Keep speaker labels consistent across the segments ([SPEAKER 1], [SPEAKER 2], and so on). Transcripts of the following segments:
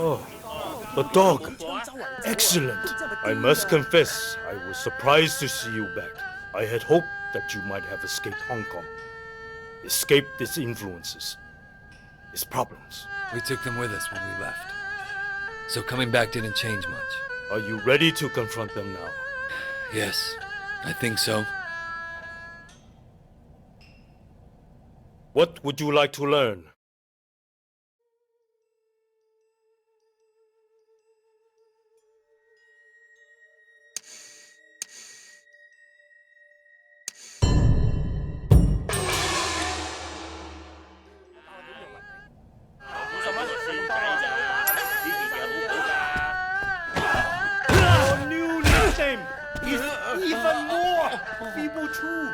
[SPEAKER 1] Oh, the dog. Excellent. I must confess, I was surprised to see you back. I had hoped that you might have escaped Hong Kong. Escaped its influences, its problems.
[SPEAKER 2] We took them with us when we left. So coming back didn't change much.
[SPEAKER 1] Are you ready to confront them now?
[SPEAKER 2] Yes, I think so.
[SPEAKER 1] What would you like to learn? Your new nickname is even more feeble too.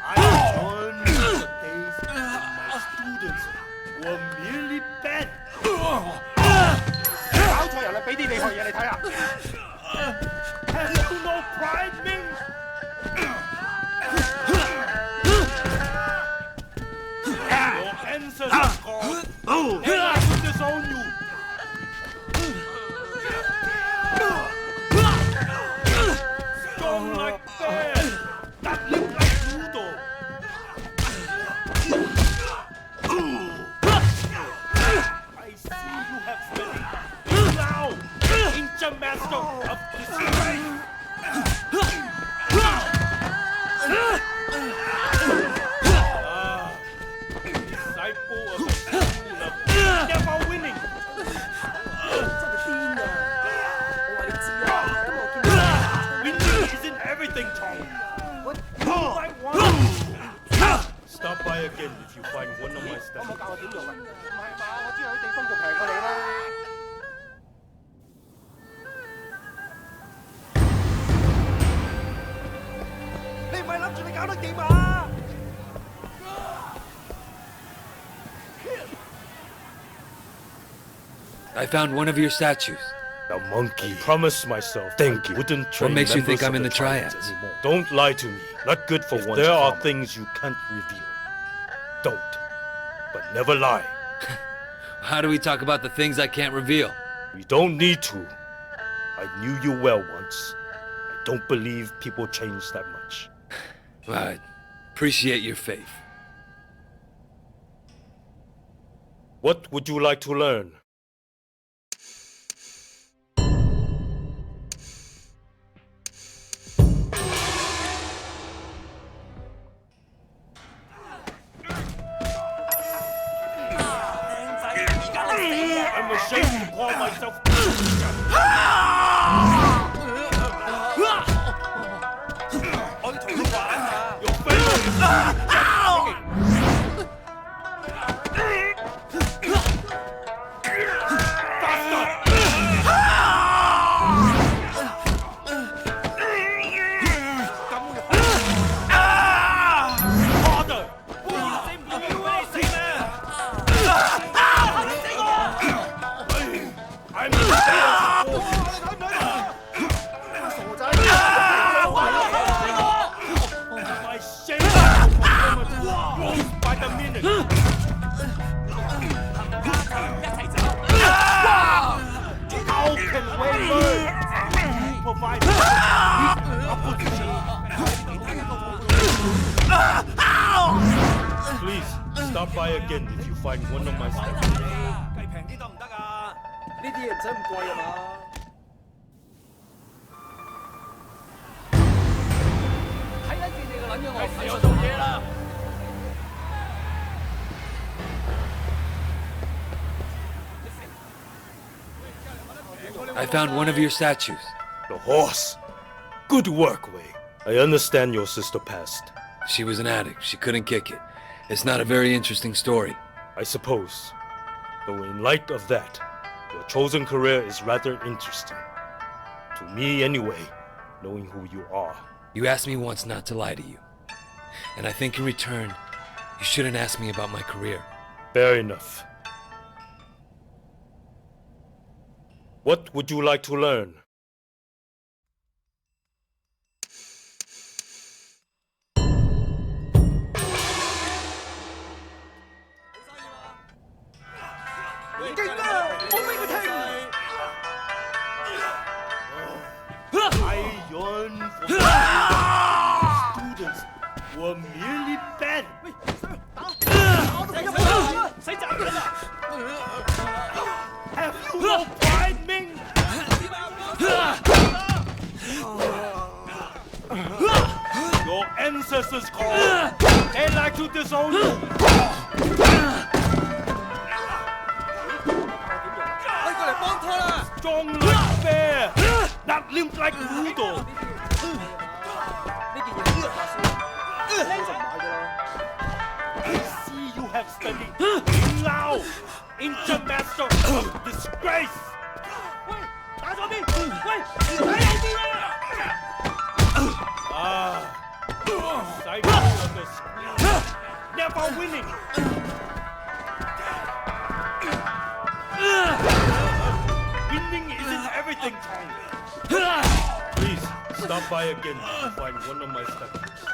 [SPEAKER 1] I learned the days when my students were merely bad.
[SPEAKER 3] 搞錯人啦！俾啲厲害嘢你睇下。
[SPEAKER 1] Have you no pride, Ming? Your ancestors called and I will disown you. Strong like bear, that live like noodle. I see you have studied now, ancient master of disgrace. Disciple of the school of never winning.
[SPEAKER 3] 真係癲啊！我話你知啊，今日我見到
[SPEAKER 1] Winning isn't everything, Tom.
[SPEAKER 3] 我
[SPEAKER 1] You might want Stop by again if you find one of my
[SPEAKER 3] 可唔可
[SPEAKER 1] studies.
[SPEAKER 3] 教我點用啊？唔係嘛，我知有啲地方仲平過你啦。你唔係諗住你搞得掂啊？
[SPEAKER 2] I found one of your statues.
[SPEAKER 1] The monkey. I promised myself. Thank you. Wouldn't train
[SPEAKER 2] makes you think
[SPEAKER 1] members
[SPEAKER 2] I'm
[SPEAKER 1] of
[SPEAKER 2] in the triads?
[SPEAKER 1] anymore. Don't lie to me. Not good for one. There are things you can't reveal. Don't. But never lie.
[SPEAKER 2] How do we talk about the things I can't reveal?
[SPEAKER 1] We don't need to. I knew you well once. I don't believe people change that much.
[SPEAKER 2] I appreciate your faith.
[SPEAKER 1] What would you like to learn? I'm ashamed to call myself Christian.
[SPEAKER 3] 我要同你玩啊！
[SPEAKER 1] Your favorite Father! I'm My shame grows by the minute. How can we learn? You provide opposition. Please stop by again if you find one of my studies.
[SPEAKER 3] 計平啲得唔得啊？呢啲嘢唔使咁貴啊嘛。睇得見你個撚樣，我係時候做嘢啦。
[SPEAKER 2] I found one of your statues.
[SPEAKER 1] The horse. Good work, Wei. I understand your sister passed.
[SPEAKER 2] She was an addict. She couldn't kick it. It's not a very interesting story.
[SPEAKER 1] I suppose. Though in light of that, your chosen career is rather interesting. To me anyway, knowing who you are.
[SPEAKER 2] You asked me once not to lie to you. And I think in return, you shouldn't ask me about my career.
[SPEAKER 1] Fair enough. What would you like to learn? were merely bad. Have you no pride, Ming? Your ancestors called. They like to disown you. Strong like bear, not limp like noodle. I see you have studied Lao, ancient master of disgrace. Disciple of the school, never winning. Winning isn't everything, Tong. Please, stop by again to find one of my statues.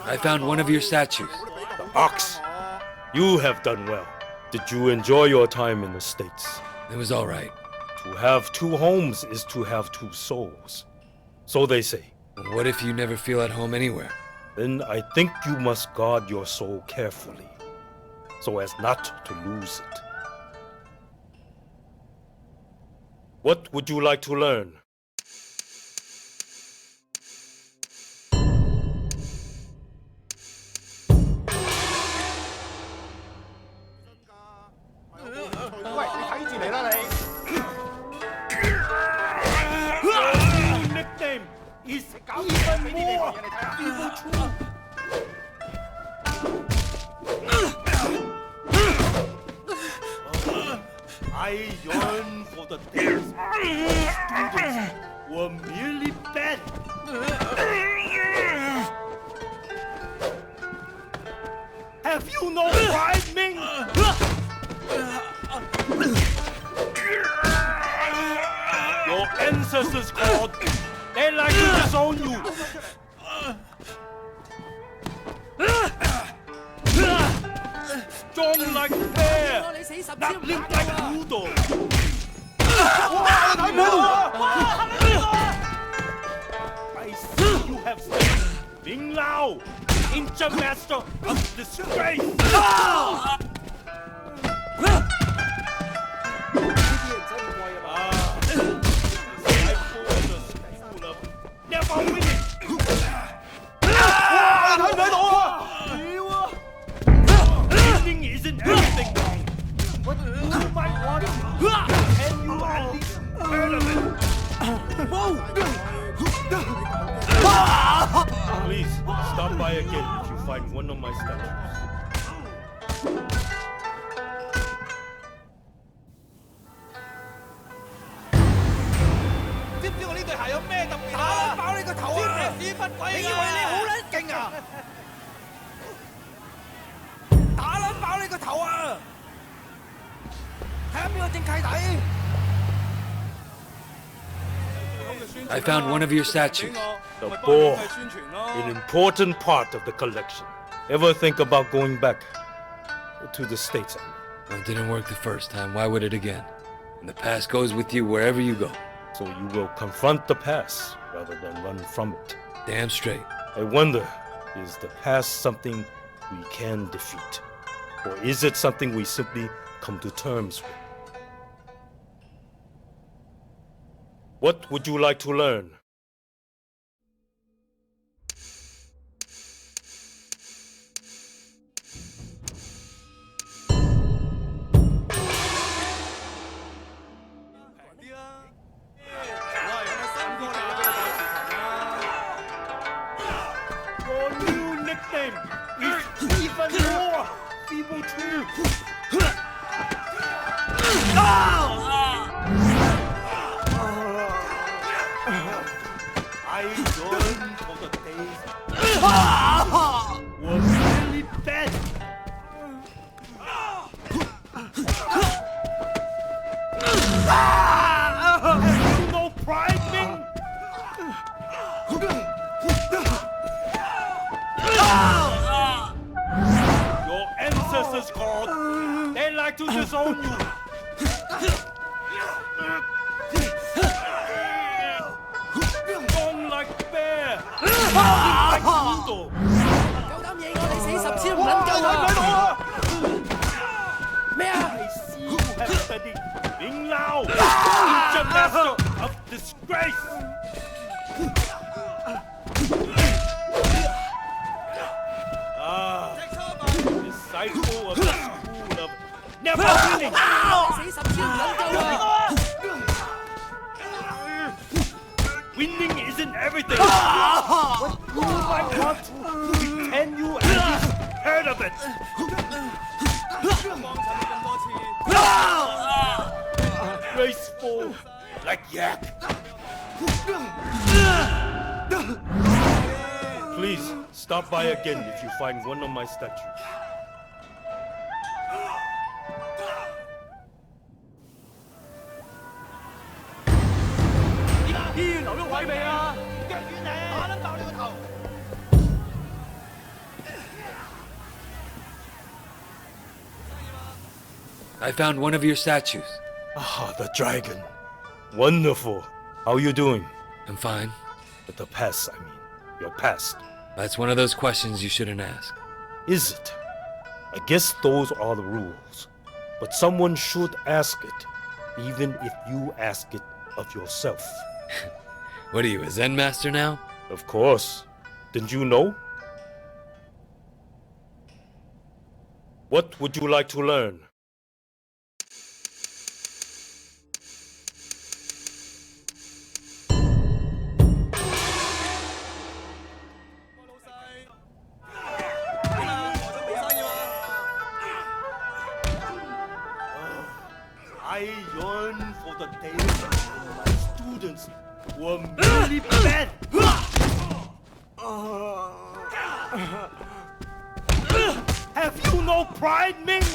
[SPEAKER 2] I found one of your statues.
[SPEAKER 1] The ox. You have done well. Did you enjoy your time in the States?
[SPEAKER 2] It was all right.
[SPEAKER 1] To have two homes is to have two souls. So they say.
[SPEAKER 2] What if you never feel at home anywhere?
[SPEAKER 1] Then I think you must guard your soul carefully, so as not to lose it. What would you like to learn? Your nickname is even more evil true. I yearn for the days students were merely bad. Have you no pride, Ming? Your ancestors called. They like to disown you. Strong like bear, not limp like noodle. I see you have studied Ming Lao, ancient master of disgrace. Never winning. Winning isn't everything, Tong. But you might want to. Can you at least heard of it? Please, stop by again if you find one of my statues.
[SPEAKER 2] I found one of your statues.
[SPEAKER 1] The boar, an important part of the collection. Ever think about going back to the States?
[SPEAKER 2] Well, it didn't work the first time. Why would it again? And the past goes with you wherever you go.
[SPEAKER 1] So you will confront the past rather than run from it.
[SPEAKER 2] Damn straight.
[SPEAKER 1] I wonder, is the past something we can defeat? Or is it something we simply come to terms with? What would you like to learn? Your new nickname is even more feeble true. I yearn for the days were really bad. Have you no pride, Ming? ancestors called. They like to disown you. Strong like bear. Like noodle.
[SPEAKER 3] 夠膽惹我，你死10次都唔撚夠啊！咩啊？
[SPEAKER 1] I see you have studied being loud. Future master of disgrace. Disciple of the school of never winning.
[SPEAKER 3] 死10次都唔撚夠啊！
[SPEAKER 1] Winning isn't everything. But you might want to pretend you at least heard of it. Graceful like yak. Please stop by again if you find one of my statues.
[SPEAKER 3] 醫院留咗位未啊？腳軟你，打撚爆你個頭！
[SPEAKER 2] I found one of your statues.
[SPEAKER 1] Ah, the dragon. Wonderful. How you doing?
[SPEAKER 2] I'm fine.
[SPEAKER 1] But the past, I mean. Your past.
[SPEAKER 2] That's one of those questions you shouldn't ask.
[SPEAKER 1] Is it? I guess those are the rules. But someone should ask it, even if you ask it of yourself.
[SPEAKER 2] What are you, a Zen master now?
[SPEAKER 1] Of course. Didn't you know? What would you like to learn? I yearn for the days when my students were merely bad. Have you no pride, Ming?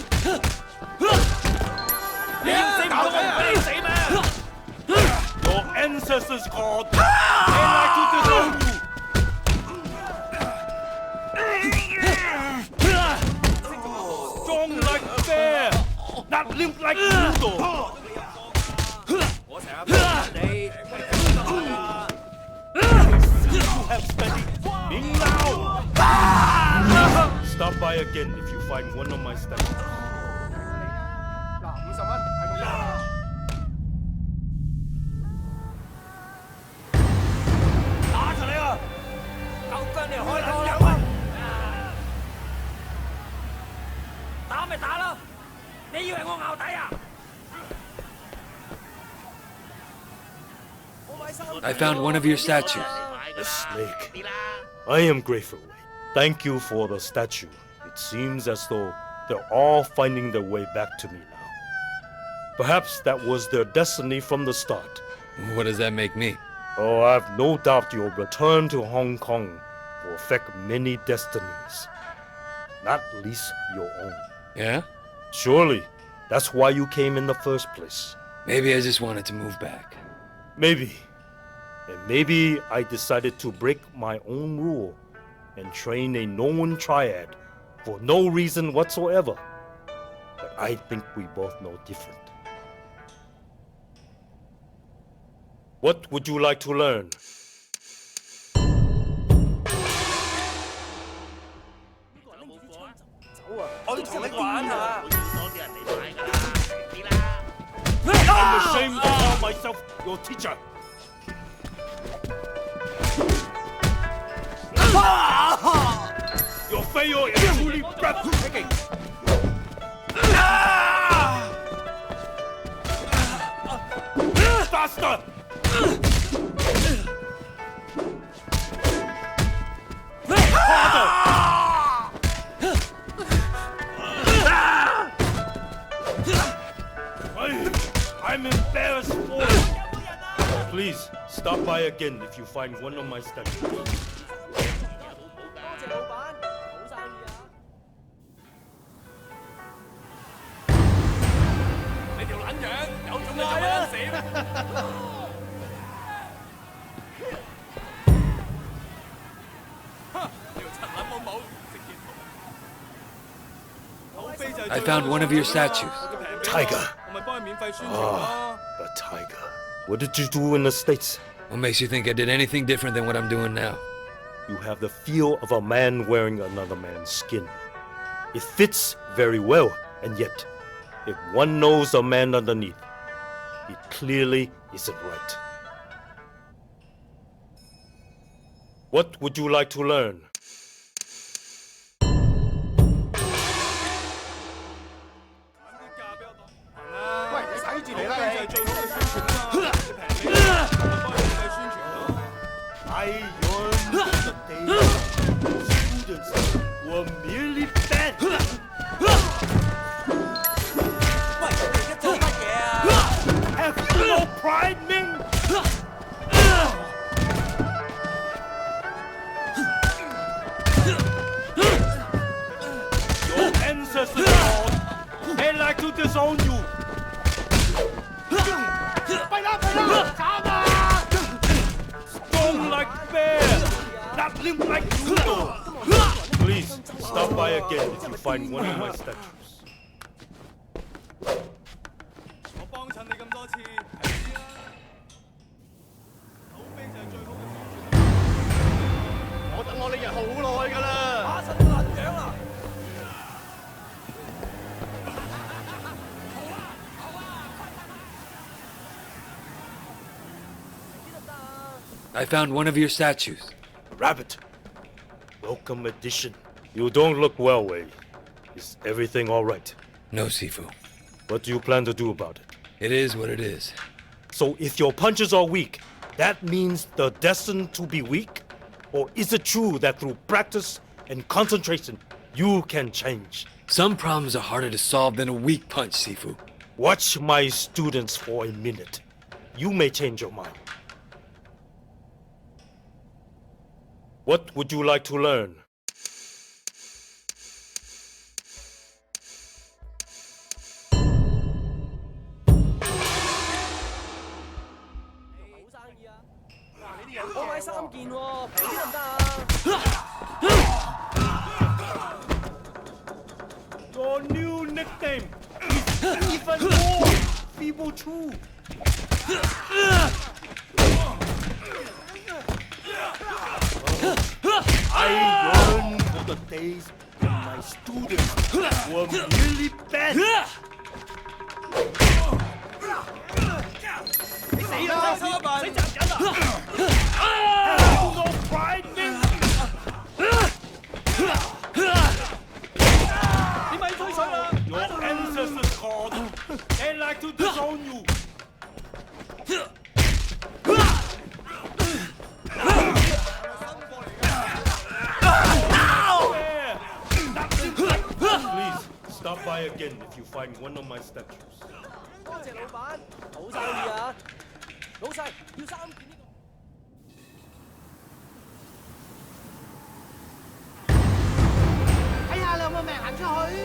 [SPEAKER 1] Your ancestors called. They like to disown you. Strong like a bear, not limp like noodle. You have studied being loud. Stop by again if you find one of my statues.
[SPEAKER 3] 嗱，50蚊係咁樣。打實你啊！夠薑你開拖啦！打咪打咯！你以為我咬底啊？
[SPEAKER 2] I found one of your statues.
[SPEAKER 1] A snake. I am grateful. Thank you for the statue. It seems as though they're all finding their way back to me now. Perhaps that was their destiny from the start.
[SPEAKER 2] What does that make me?
[SPEAKER 1] Oh, I've no doubt your return to Hong Kong will affect many destinies. Not least your own.
[SPEAKER 2] Yeah?
[SPEAKER 1] Surely, that's why you came in the first place.
[SPEAKER 2] Maybe I just wanted to move back.
[SPEAKER 1] Maybe. And maybe I decided to break my own rule and train a known triad for no reason whatsoever. But I think we both know different. What would you like to learn?
[SPEAKER 3] 我同你玩下。
[SPEAKER 1] I'm ashamed to call myself your teacher. Your failure is truly breathtaking. Faster! I'm embarrassed for you. Please stop by again if you find one of my statues.
[SPEAKER 3] 多謝老闆，好生意啊！你條撚樣有種你就咪撚死咩？條柒撚冇冇，直接好飛就
[SPEAKER 2] I found one of your statues.
[SPEAKER 1] Tiger. A tiger. What did you do in the States?
[SPEAKER 2] What makes you think I did anything different than what I'm doing now?
[SPEAKER 1] You have the feel of a man wearing another man's skin. It fits very well, and yet, if one knows a man underneath, it clearly isn't right. What would you like to learn? I yearn for the day students were merely fed.
[SPEAKER 3] 喂，你而家做乜嘢啊？
[SPEAKER 1] Have you no pride, Ming? Your ancestors, Lord, they like to disown you. Strong like bear, not limp like noodle. Please stop by again if you find one of my statues.
[SPEAKER 4] 我幫襯你咁多次，係知啦。口碑就係最好嘅宣傳。我等我呢日好耐㗎啦。
[SPEAKER 3] 打親個撚樣啊！
[SPEAKER 2] I found one of your statues.
[SPEAKER 1] Rabbit, welcome addition. You don't look well, Wei. Is everything all right?
[SPEAKER 2] No, Sifu.
[SPEAKER 1] What do you plan to do about it?
[SPEAKER 2] It is what it is.
[SPEAKER 1] So if your punches are weak, that means they're destined to be weak? Or is it true that through practice and concentration, you can change?
[SPEAKER 2] Some problems are harder to solve than a weak punch, Sifu.
[SPEAKER 1] Watch my students for a minute. You may change your mind. What would you like to learn? Your new nickname is even more feeble too. I yearn for the days when my students were merely bad. Have you no pride, Ming?
[SPEAKER 3] 你咪吹水啦！
[SPEAKER 1] Your ancestors called. They like to disown you. Please stop by again if you find one of my statues.
[SPEAKER 3] 多謝老闆，好生意啊！老細要3件呢個。睇下你有冇命行出去。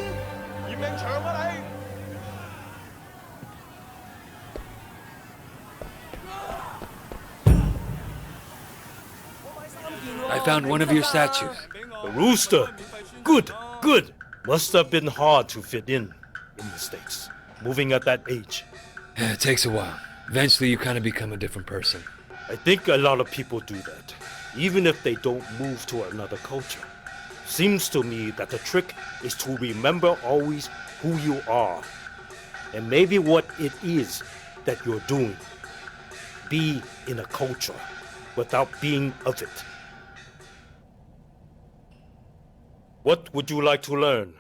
[SPEAKER 4] 嫌命長啊你！
[SPEAKER 2] I found one of your statues.
[SPEAKER 1] The rooster. Good, good. Must have been hard to fit in the States, moving at that age.
[SPEAKER 2] Yeah, it takes a while. Eventually, you kind of become a different person.
[SPEAKER 1] I think a lot of people do that, even if they don't move to another culture. Seems to me that the trick is to remember always who you are, and maybe what it is that you're doing. Be in a culture without being of it. What would you like to learn?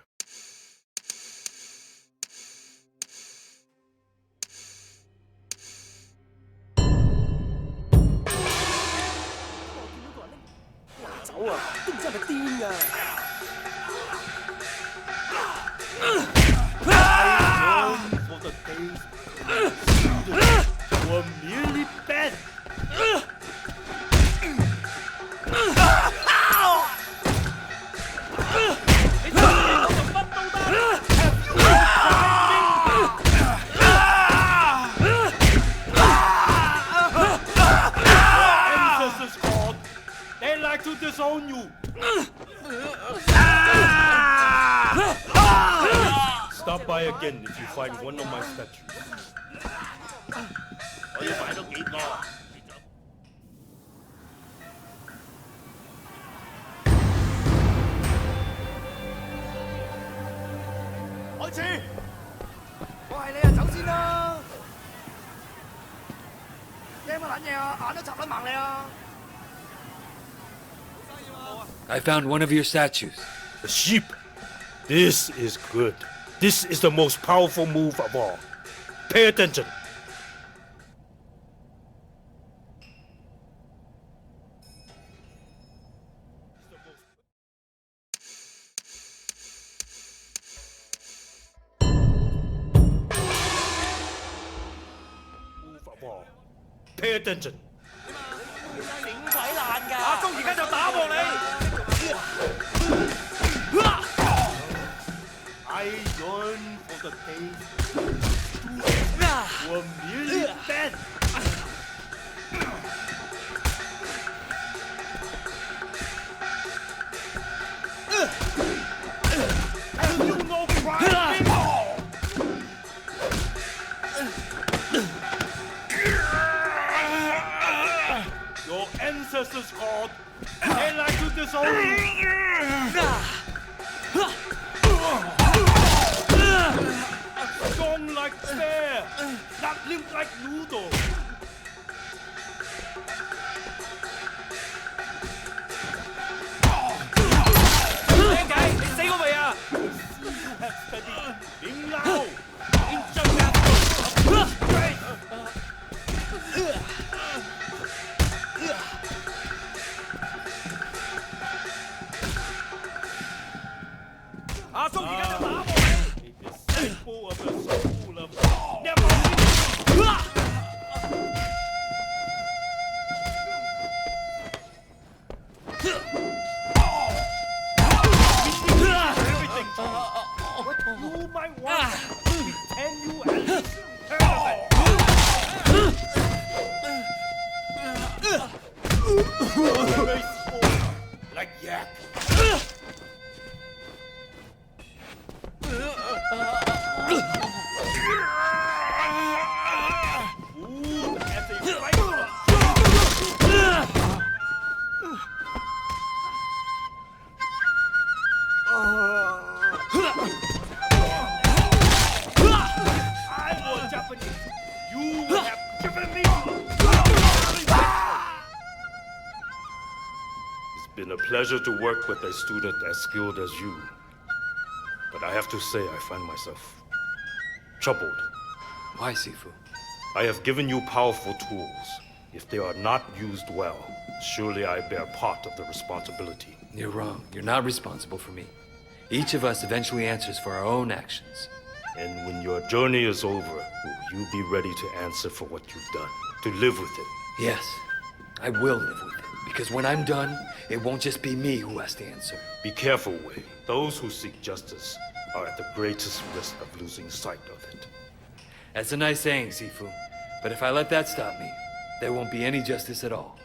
[SPEAKER 1] I yearn for the days students were merely bad. Ancestors called. They like to disown you. Stop by again if you find one of my statues.
[SPEAKER 4] 我要買多幾個。開始。
[SPEAKER 3] 我係你啊，走先啦！驚乜撚嘢啊？眼都插撚盲你啊！
[SPEAKER 2] I found one of your statues.
[SPEAKER 1] The sheep. This is good. This is the most powerful move of all. Pay attention. Move of all. Pay attention.
[SPEAKER 3] 整鬼爛㗎！阿忠而家就打喎你！
[SPEAKER 1] I yearn for the taste to a million dead. Have you no pride, people? Your ancestors called, they like to disown you. Strong like bear, not limp like noodle. You have studied Ling Lao, international strength.
[SPEAKER 3] 阿忠而家就打喎你！
[SPEAKER 1] A disciple of the school of never. Everything to me. What you might want to pretend you at least heard of it. Graceful, like yak. Ooh, as a rifle. I was Japanese. You would have driven me. It's been a pleasure to work with a student as skilled as you. But I have to say, I find myself troubled.
[SPEAKER 2] Why, Sifu?
[SPEAKER 1] I have given you powerful tools. If they are not used well, surely I bear part of the responsibility.
[SPEAKER 2] You're wrong. You're not responsible for me. Each of us eventually answers for our own actions.
[SPEAKER 1] And when your journey is over, will you be ready to answer for what you've done? To live with it?
[SPEAKER 2] Yes, I will live with it. Because when I'm done, it won't just be me who has to answer.
[SPEAKER 1] Be careful, Wei. Those who seek justice are at the greatest risk of losing sight of it.
[SPEAKER 2] That's a nice saying, Sifu. But if I let that stop me, there won't be any justice at all.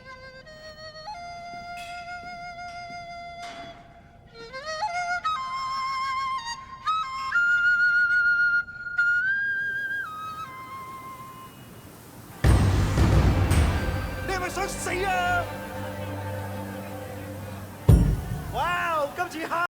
[SPEAKER 3] Wow, 今次蝦